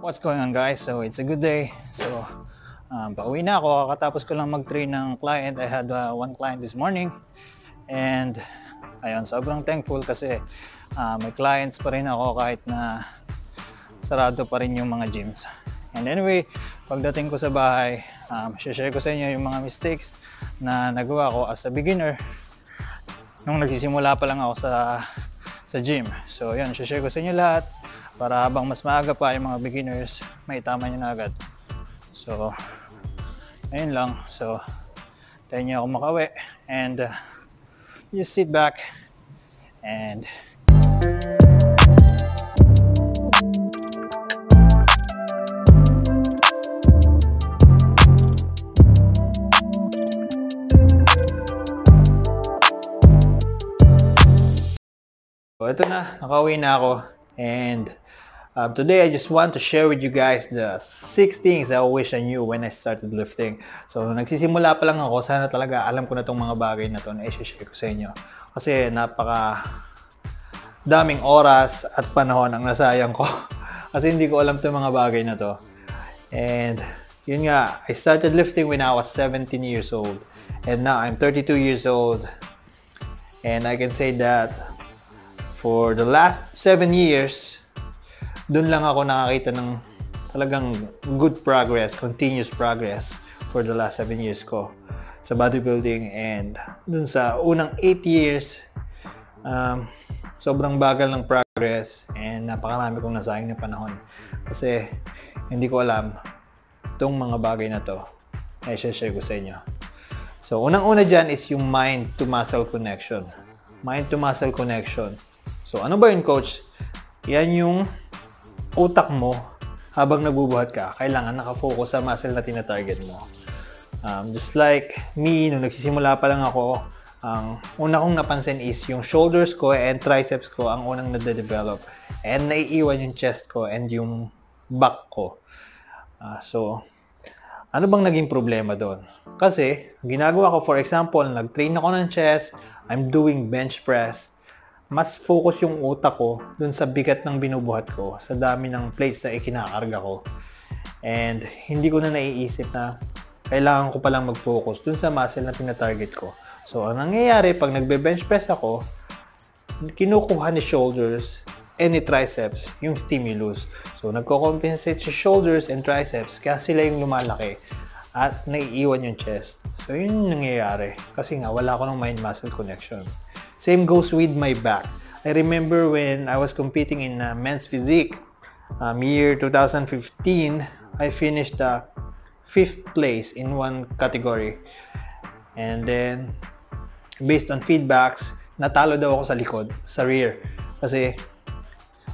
What's going on, guys? So it's a good day. So pauwi na ako. Kakatapos ko lang mag-train ng client. I had one client this morning. And ayun, sobrang thankful kasi may clients pa rin ako kahit na sarado pa rin yung mga gyms. And anyway, pagdating ko sa bahay, share ko sa inyo yung mga mistakes na nagawa ko as a beginner nung nagsisimula pa lang ako sa gym. So yun, share ko sa inyo lahat para habang mas maaga pa yung mga beginners, may tama nyo na agad. So, ayun lang. So, tayo nyo ako makauwi and just sit back and so, ito na. Nakauwi na ako. And today I just want to share with you guys the 6 things I wish I knew when I started lifting. So nagsisimula pa lang ako, sana talaga alam ko na itong mga bagay na ito na i-share ko sa inyo. Kasi napaka daming oras at panahon ang nasayang ko. Kasi hindi ko alam itong mga bagay na to. And yun nga, I started lifting when I was 17 years old. And now I'm 32 years old. And I can say that for the last 7 years, dun lang ako nakakita ng talagang good progress, continuous progress for the last 7 years ko sa bodybuilding. And dun sa unang 8 years, sobrang bagal ng progress and napakarami kong nasayang na panahon. Kasi hindi ko alam itong mga bagay na to na i-share ko sa inyo. So, unang-una dyan is yung mind to muscle connection. Mind to muscle connection. So, ano ba yun, coach? Yan yung utak mo habang nagbubuhat ka. Kailangan nakafocus sa muscle na tina-target mo. Just like me, nung nagsisimula pa lang ako, ang una kong napansin is yung shoulders ko and triceps ko ang unang nade-develop. And naiiwan yung chest ko and yung back ko. So, ano bang naging problema doon? Kasi, ginagawa ko, for example, nag-train ako ng chest, I'm doing bench press, mas focus yung utak ko dun sa bigat ng binubuhat ko, sa dami ng plates na ikinakarga ko. And hindi ko na naiisip na kailangan ko palang mag-focus dun sa muscle na tina-target ko. So, ang nangyayari, pag nagbe-bench press ako, kinukuha ni shoulders and ni triceps yung stimulus. So, nagko-compensate si shoulders and triceps kaya sila yung lumalaki at naiiwan yung chest. So, yun yung nangyayari. Kasi nga, wala ko ng mind-muscle connection. Same goes with my back. I remember when I was competing in men's physique, year 2015, I finished 5th place in one category. And then, based on feedbacks, natalo daw ako sa likod, sa rear. Kasi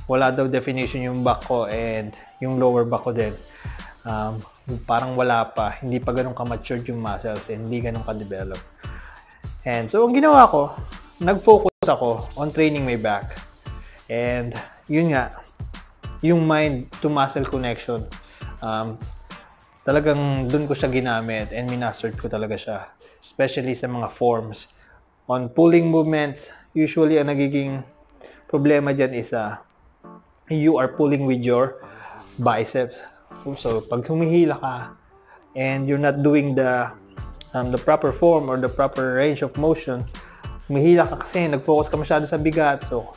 wala daw definition yung back ko and yung lower back ko din. Parang wala pa, hindi pa ganun ka-matured yung muscles and hindi ganun ka-develop. And so, ang ginawa ko, nag-focus ako on training my back. And yun nga, yung mind to muscle connection, talagang dun ko siya ginamit and minastered ko talaga siya. Especially sa mga forms. On pulling movements, usually ang nagiging problema dyan is you are pulling with your biceps. So, pag humihila ka and you're not doing the proper form or the proper range of motion, humihila ka kasi nag-focus ka masyado sa bigat. So,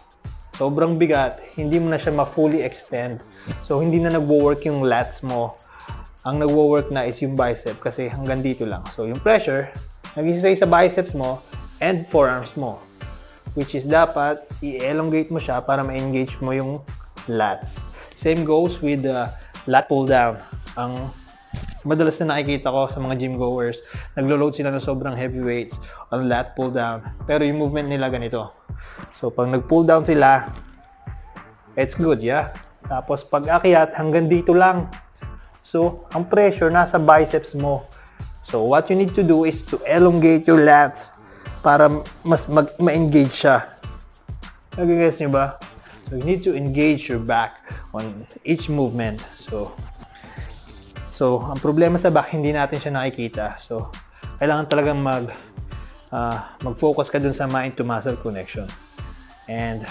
sobrang bigat, hindi mo na siya ma-fully extend. So, hindi na nagwo-work yung lats mo. Ang nagwo-work na is yung bicep kasi hanggang dito lang. So, yung pressure, nag-isisay sa biceps mo and forearms mo. Which is dapat, i-elongate mo siya para ma-engage mo yung lats. Same goes with the lat pull down. Ang madalas na nakikita ko sa mga gym goers, naglo-load sila ng sobrang heavy weights on lat pull down. Pero yung movement nila ganito. So, pag nag-pull down sila, it's good, yeah? Tapos, pag akyat, hanggang dito lang. So, ang pressure nasa biceps mo. So, what you need to do is to elongate your lats para mas ma-engage siya. Nag-guess nyo ba? So, you need to engage your back on each movement. So, ang problema sa back, hindi natin siya nakikita. So, kailangan talagang mag-focus ka dun sa mind to muscle connection. And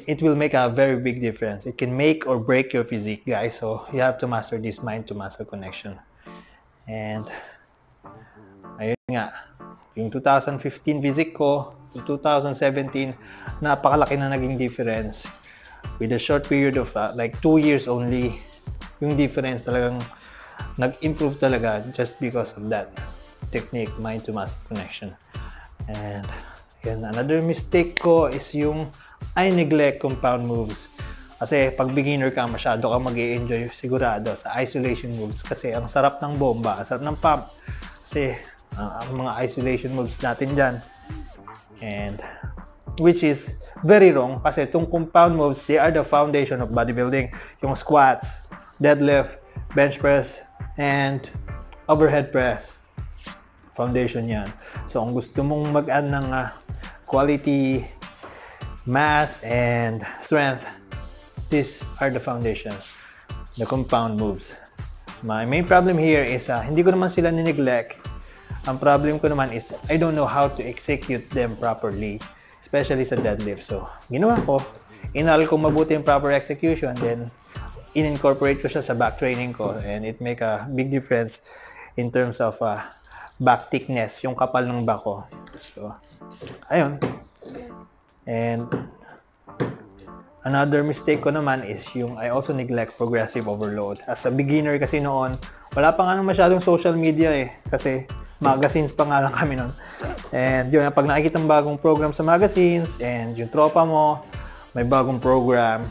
it will make a very big difference. It can make or break your physique, guys. So you have to master this mind to muscle connection. And ayun nga, yung 2015 physique ko to 2017, napakalaki na naging difference. With a short period of like 2 years only, yung difference talagang nag-improve talaga just because of that technique, mind to muscle connection. And yun, another mistake ko is yung I neglect compound moves. Kasi pag beginner ka, masyado ka mag-i-enjoy sigurado sa isolation moves. Kasi ang sarap ng bomba, ang sarap ng pump. Kasi ang mga isolation moves natin dyan. And which is very wrong. Kasi itong compound moves, they are the foundation of bodybuilding. Yung squats, deadlift, bench press, and overhead press. Foundation yan. So kung gusto mong mag-add ng quality, mass, and strength, these are the foundation, the compound moves. My main problem here is hindi ko naman sila ni-neglect. Ang problem ko naman is I don't know how to execute them properly, especially sa deadlift. So ginawa ko, inaral ko mabuti yung proper execution, then in-incorporate ko siya sa back training ko, and it make a big difference in terms of back thickness, yung kapal ng back ko. So ayun. And another mistake ko naman is yung I also neglect progressive overload. As a beginner kasi noon, wala pa nga masyadong social media kasi magazines pa nga lang kami noon. And yun, pag nakikita ng bagong program sa magazines and yung tropa mo, may bagong program.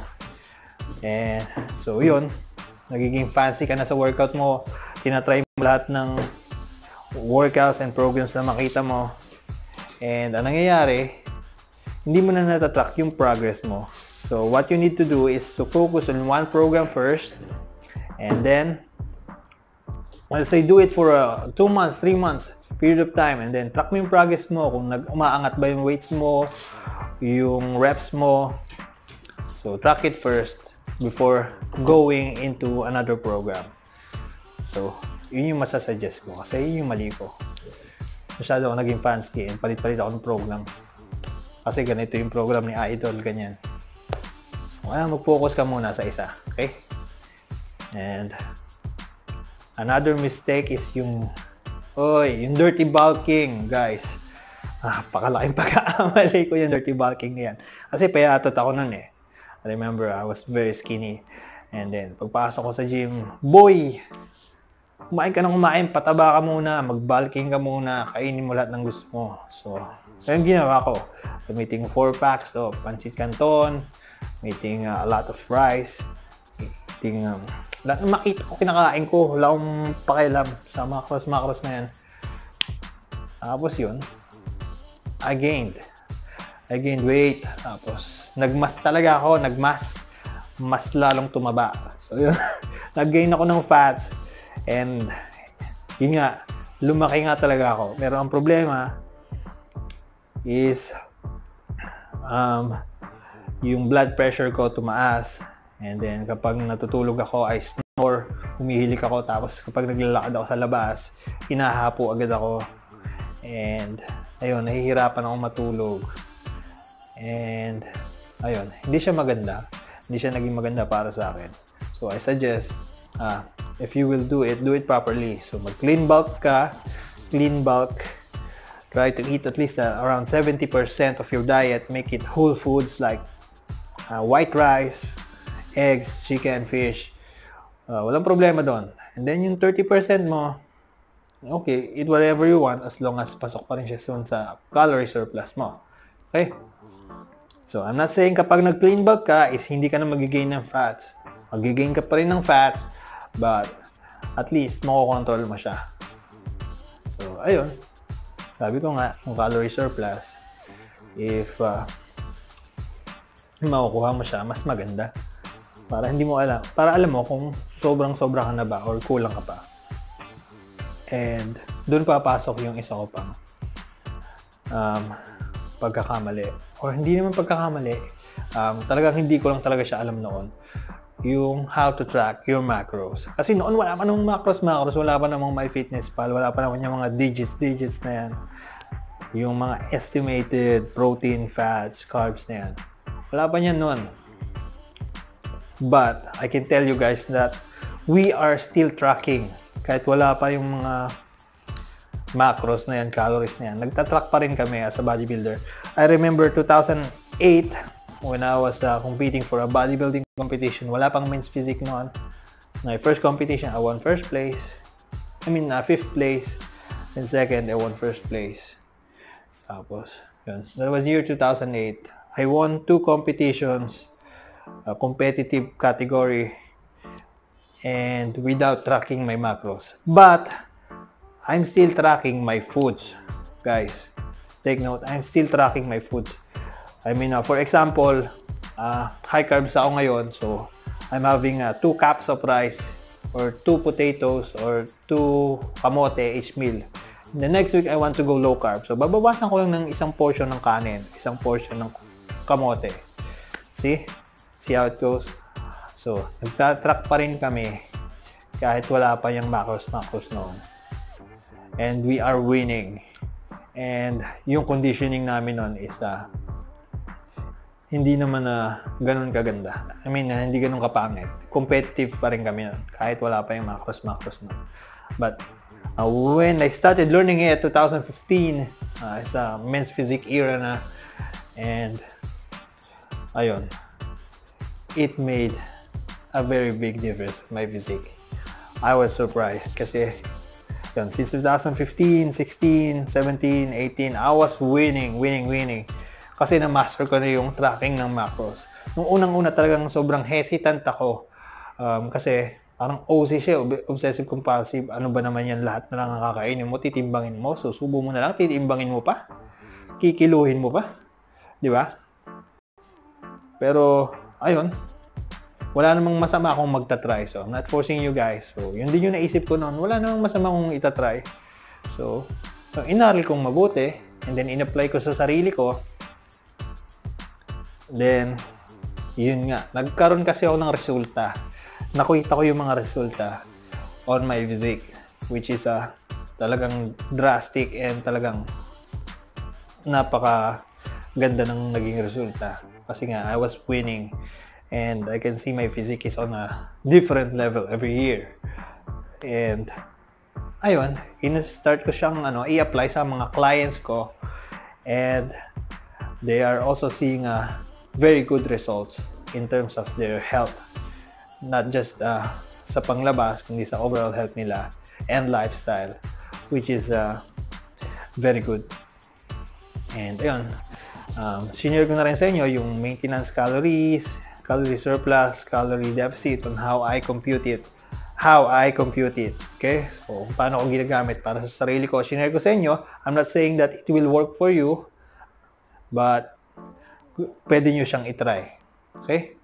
And so yun, nagiging fancy ka na sa workout mo, tinatry mo lahat ng workouts and programs na makita mo. And ang nangyayari, hindi mo na natatrack yung progress mo. So what you need to do is to focus on one program first, and then let's say do it for 2 months, 3 months period of time, and then track mo yung progress mo, kung umaangat ba yung weights mo, yung reps mo. So track it first before going into another program. So yun yung masasuggest ko, kasi yun yung mali ko. Masyado ako naging fancy and palit-palit ako ng program. Kasi ganito yung program ni Idol, ganyan. So, kaya mag-focus ka muna sa isa, okay? And another mistake is yung dirty bulking, guys. Pakalaking pagkakamali ko yung dirty bulking na yan. Kasi payatot ako nun I remember, I was very skinny. And then, pagpasok ko sa gym, boy! Kumain ka ng kumain, pataba ka muna, mag-bulking ka muna, kainin mo lahat ng gusto mo. So, yung ginawa ko, gamitin 4 packs of pancit canton, gamitin a lot of rice, gamitin lahat ng makita ko, kinakain ko, wala akong pakialam sa macros na yan. Tapos yun, I gained weight, tapos nagmas talaga ako, mas lalong tumaba. So yun, nag-gain ako ng fats, and yun nga, lumaki nga talaga ako. Pero ang problema is yung blood pressure ko tumaas, and then kapag natutulog ako I snore, humihilik ako, tapos kapag naglalakad ako sa labas hinahapo agad ako, and ayun, nahihirapan ako matulog, and ayun, hindi siya naging maganda para sa akin. So I suggest if you will do it properly. So mag clean bulk. Try to eat at least around 70% of your diet. Make it whole foods like white rice, eggs, chicken, fish. Walang problema doon. And then yung 30% mo, okay, eat whatever you want as long as pasok pa rin siya sa calorie surplus mo. Okay? So, I'm not saying kapag nag-clean bulk ka is hindi ka na magigain ng fats. Magigain ka pa rin ng fats, but at least makokontrol mo siya. So, ayun. Sabi ko nga, yung calorie surplus, if makukuha mo siya, mas maganda. Para hindi mo alam, para alam mo kung sobrang-sobra ka na ba or kulang ka pa. And doon papasok yung isa ko pang pagkakamali. Or hindi naman pagkakamali, talagang hindi ko lang talaga siya alam noon. Yung how to track your macros. Kasi noon wala pa namang macros, wala pa namang MyFitnessPal, wala pa naman yung mga digits na yan. Yung mga estimated protein, fats, carbs na yan. Wala pa niyan noon. But I can tell you guys that we are still tracking. Kahit wala pa yung mga macros na yan, calories na yan, nagtatrack pa rin kami as a bodybuilder. I remember 2008 when I was competing for a bodybuilding competition. Wala pang men's physique noon. My first competition, I won first place. Fifth place. And second, I won first place. Tapos, yun. That was year 2008. I won 2 competitions, a competitive category, and without tracking my macros. But, I'm still tracking my foods. Guys, take note, I'm still tracking my foods. For example, high carbs ako ngayon, so I'm having 2 cups of rice, or 2 potatoes, or 2 kamote each meal. The next week, I want to go low carb. So, babawasan ko lang ng isang portion ng kanin, isang portion ng kamote. See? See how it goes? So, nagtatrack pa rin kami kahit wala pa yung macros noon. And we are winning. And yung conditioning namin noon is hindi naman ganun kaganda. Hindi ganun kapangit. Competitive pa rin kami noon kahit wala pa yung macros noon. But when I started learning it 2015, it's a men's physique era na, and ayun, it made a very big difference in my physique. I was surprised kasi yun, since 2015, 16, 17, 18, I was winning. Kasi na-master ko na yung tracking ng macros. Nung unang-una talagang sobrang hesitant ako kasi parang OC siya, obsessive compulsive. Ano ba naman yan, lahat na lang ang kakainin mo, titimbangin mo, susubo mo na lang, titimbangin mo pa, kikiluhin mo pa, di ba? Pero ayun, wala namang masama kung magta-try. So I'm not forcing you guys. So yun din yung naisip ko noon, wala namang masama kung itatry. So inaral kong mabuti, and then in-apply ko sa sarili ko. Then yun nga, nagkaroon kasi ako ng resulta. Nakita ko yung mga resulta on my physique, which is talagang drastic and talagang napaka ganda ng naging resulta. Kasi nga, I was winning and I can see my physique is on a different level every year. And ayun, in-start ko siyang i-apply sa mga clients ko, and they are also seeing very good results in terms of their health. Not just sa panglabas, kundi sa overall health nila and lifestyle, which is very good. And ayun, senior ko na rin sa inyo yung maintenance calories, calorie surplus, calorie deficit, on how I compute it. Okay? So, paano ko ginagamit para sa sarili ko. Senior ko sa inyo. I'm not saying that it will work for you, but pwede nyo siyang itry. Okay?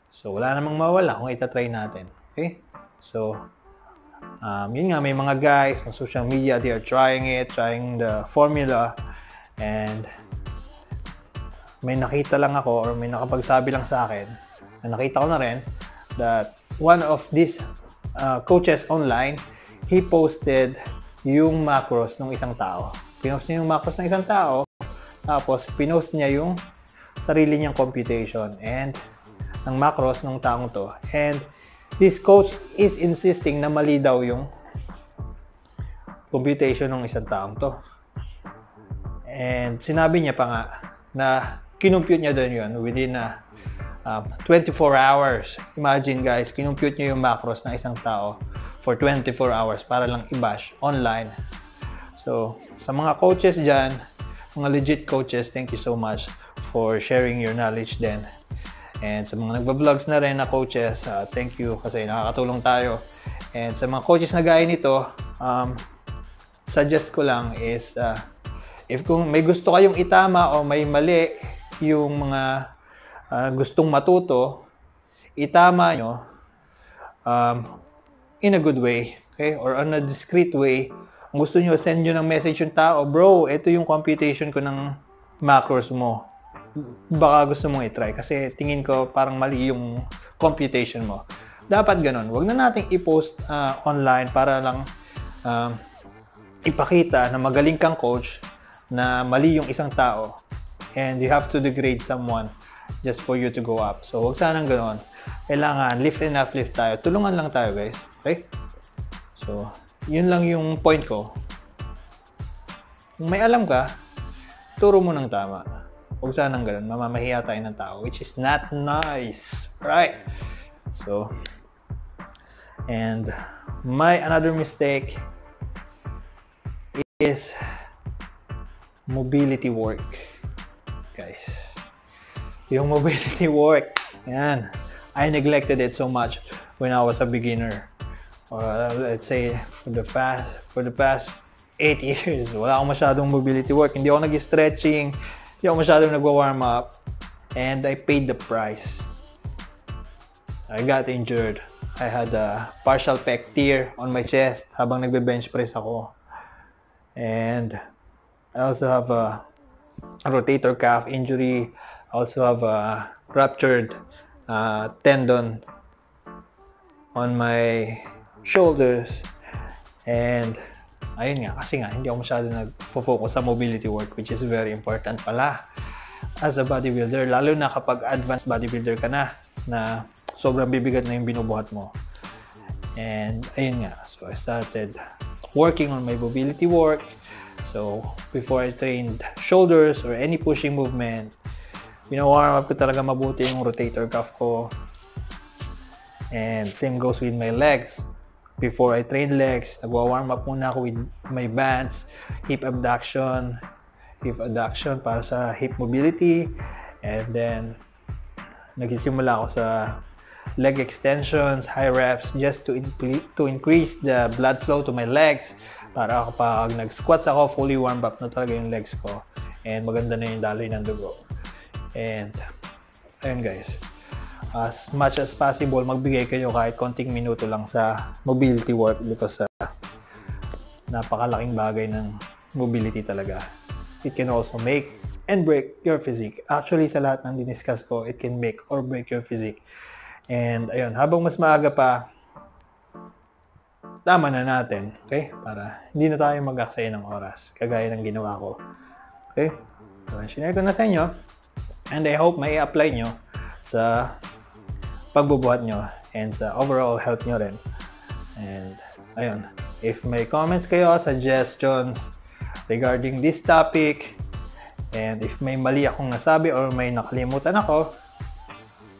So, wala namang mawala kung itatry natin. Okay? So, yun nga, may mga guys on social media, they are trying the formula, and may nakita lang ako, or may nakapagsabi lang sa akin, na nakita ko na rin, that one of these coaches online, he posted yung macros ng isang tao. Pinost niya yung macros ng isang tao, tapos pinost niya yung sarili niyang computation and ng macros ng taong to. And this coach is insisting na mali daw yung computation ng isang taong to. And sinabi niya pa nga na kinumpute niya doon yun within 24 hours. Imagine guys, kinumpute niya yung macros ng isang tao for 24 hours para lang i-bash online. So, sa mga coaches dyan, mga legit coaches, thank you so much for sharing your knowledge din. And sa mga nagba-vlogs na rin na coaches, thank you kasi nakakatulong tayo. And sa mga coaches na gaya nito, suggest ko lang is, if kung may gusto kayong itama o may mali yung mga gustong matuto, itama nyo in a good way, okay? Or on a discreet way. Kung gusto nyo, send nyo ng message yung tao, bro, ito yung computation ko ng macros mo. Baka gusto mong i-try kasi tingin ko parang mali yung computation mo. Dapat ganun. Huwag na nating i-post online para lang ipakita na magaling kang coach, na mali yung isang tao, and you have to degrade someone just for you to go up. So, huwag sanang ganoon. Kailangan lift enough lift tayo. Tulungan lang tayo, guys. Okay? So, yun lang yung point ko. Kung may alam ka, turo mo ng tama. Huwag sanang ganoon. Mamamahiya tayo ng tao, which is not nice. Right? So, and my another mistake is mobility work. Guys, yung mobility work, yan, I neglected it so much when I was a beginner. Let's say for the past 8 years, wala akong masyadong mobility work. Hindi ako nag-stretching, hindi ako masyadong nagwa-warm up, and I paid the price. I got injured. I had a partial pec tear on my chest habang nagbe-bench press ako. And I also have a rotator cuff injury. I also have a ruptured tendon on my shoulders. And ayun nga, kasi nga hindi ako masyado nag-focus sa mobility work, which is very important pala as a bodybuilder, lalo na kapag advanced bodybuilder ka na sobrang bibigat na yung binubuhat mo. And ayun nga, so I started working on my mobility work. So before I trained shoulders or any pushing movement, warm up ko talaga mabuti yung rotator cuff ko. And same goes with my legs. Before I train legs, nagwa-warm up muna ako with my bands, hip abduction para sa hip mobility. And then nagsisimula ako sa leg extensions, high reps, just to increase the blood flow to my legs, para kapag nag-squats ako, fully warmed up na talaga yung legs ko, and maganda na yung daloy ng dugo. And ayun guys, as much as possible, magbigay kayo kahit konting minuto lang sa mobility work, because napakalaking bagay ng mobility talaga. It can also make and break your physique. Actually, sa lahat ng diniscuss ko, it can make or break your physique. And ayun, habang mas maaga pa, tama na natin, okay? Para hindi na tayo mag-aksaya ng oras, kagaya ng ginawa ko. Okay? So, sinare ko na sa inyo, and I hope may apply nyo sa pagbubuhat nyo and sa overall health nyo rin. And ayun, if may comments kayo, suggestions regarding this topic, and if may mali akong nasabi or may nakalimutan ako,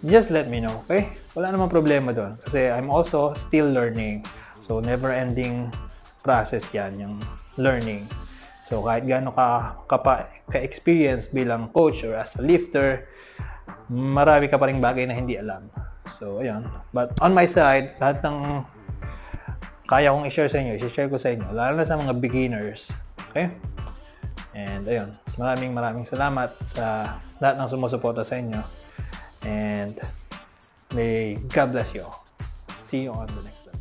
just let me know, okay? Wala namang problema doon. Kasi I'm also still learning. So, never-ending process yan, yung learning. So, kahit gaano ka-experience bilang coach or as a lifter, marami ka pa ring bagay na hindi alam. So, ayun. But on my side, lahat ng kaya kong i-share sa inyo, i-share ko sa inyo, lalo na sa mga beginners. Okay? And ayun, maraming salamat sa lahat ng sumusuporta sa inyo. And may God bless you all. See you on the next one.